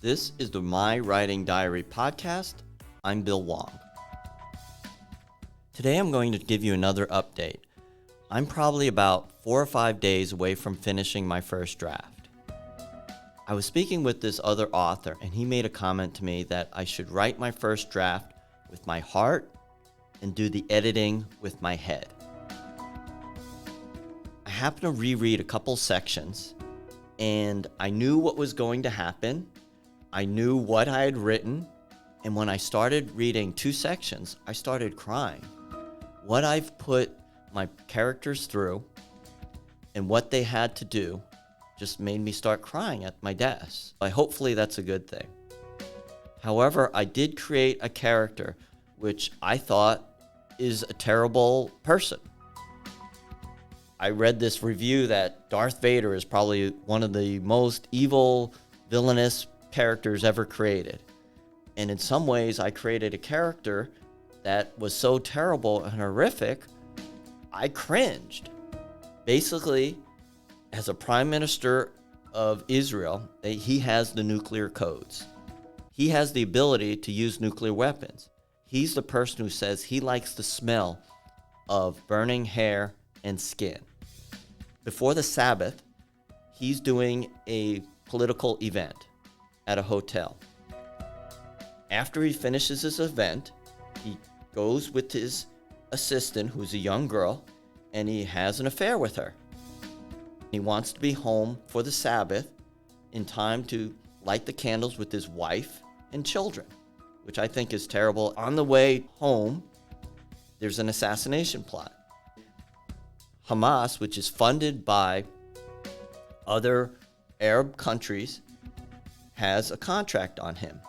This is the My Writing Diary podcast. I'm Bill Wong. Today I'm going to give you another update. I'm probably about 4 or 5 days away from finishing my first draft. I was speaking with this other author and he made a comment to me that I should write my first draft with my heart and do the editing with my head. I happened to reread a couple sections and I knew what was going to happen. I knew what I had written, and when I started reading 2 sections, I started crying. What I've put my characters through and what they had to do just made me start crying at my desk. Hopefully that's a good thing. However, I did create a character which I thought is a terrible person. I read this review that Darth Vader is probably one of the most evil, villainous characters ever created. And in some ways, I created a character that was so terrible and horrific, I cringed. Basically, as a prime minister of Israel, he has the nuclear codes. He has the ability to use nuclear weapons. He's the person who says he likes the smell of burning hair and skin. Before the Sabbath, he's doing a political event at a hotel. After he finishes his event, he goes with his assistant, who's a young girl, and he has an affair with her. He wants to be home for the Sabbath in time to light the candles with his wife and children, which I think is terrible. On the way home, there's an assassination plot. Hamas, which is funded by other Arab countries, has a contract on him.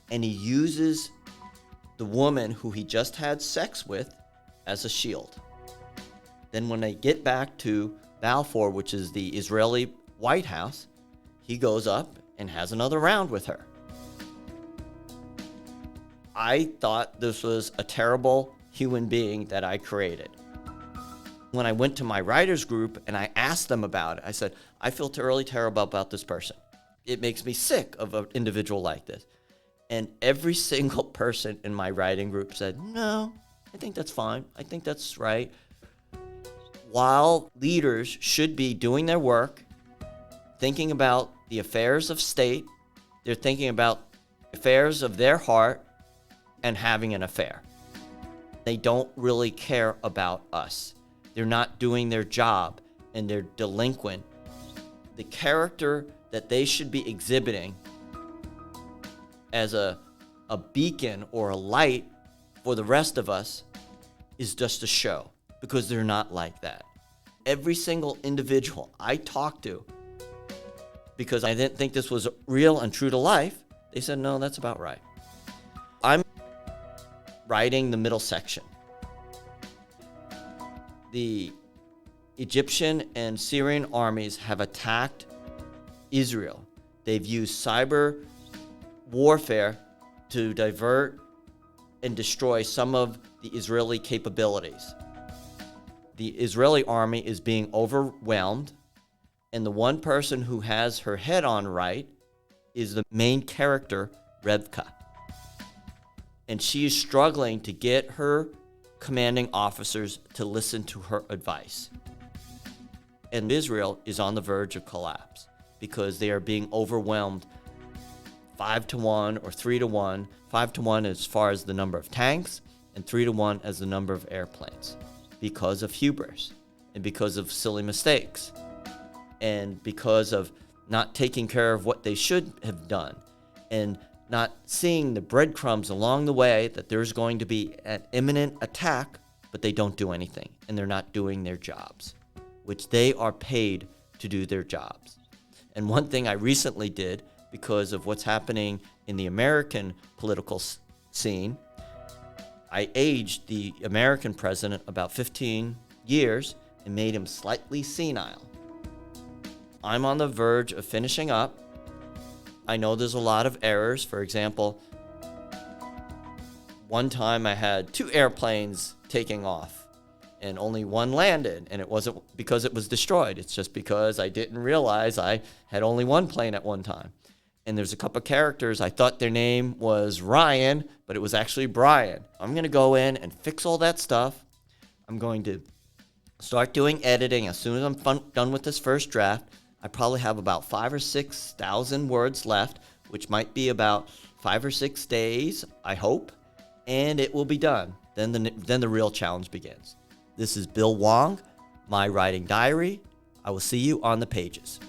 And he uses the woman who he just had sex with as a shield. Then when they get back to Balfour, which is the Israeli White House, he goes up and has another round with her. I thought this was a terrible human being that I created. When I went to my writers group and I asked them about it, I said, I feel really terrible about this person. It makes me sick of an individual like this. And every single person in my writing group said, no, I think that's fine. I think that's right. While leaders should be doing their work, thinking about the affairs of state, they're thinking about affairs of their heart and having an affair. They don't really care about us. They're not doing their job and they're delinquent. The character that they should be exhibiting as a beacon or a light for the rest of us is just a show, because they're not like that. Every single individual I talked to, because I didn't think this was real and true to life, they said, no, that's about right. I'm writing the middle section. The Egyptian and Syrian armies have attacked Israel. They've used cyber warfare to divert and destroy some of the Israeli capabilities. The Israeli army is being overwhelmed, and the one person who has her head on right is the main character, Revka. And she is struggling to get her commanding officers to listen to her advice. And Israel is on the verge of collapse because they are being overwhelmed 5-1 or 3-1. 5-1 as far as the number of tanks, and 3-1 as the number of airplanes, because of hubris and because of silly mistakes and because of not taking care of what they should have done and not seeing the breadcrumbs along the way that there's going to be an imminent attack, but they don't do anything and they're not doing their jobs, which they are paid to do their jobs. And one thing I recently did, because of what's happening in the American political scene, I aged the American president about 15 years and made him slightly senile. I'm on the verge of finishing up. I know there's a lot of errors. For example, one time I had 2 airplanes taking off and only one landed, and it wasn't because it was destroyed. It's just because I didn't realize I had only one plane at one time. and there's a couple characters, I thought their name was Ryan, but it was actually Brian. I'm going to go in and fix all that stuff. I'm going to start doing editing as soon as I'm done with this first draft. I probably have about 5,000 or 6,000 words left, which might be about 5 or 6 days, I hope, and it will be done. Then the real challenge begins. This is Bill Wong, My Writing Diary. I will see you on the pages.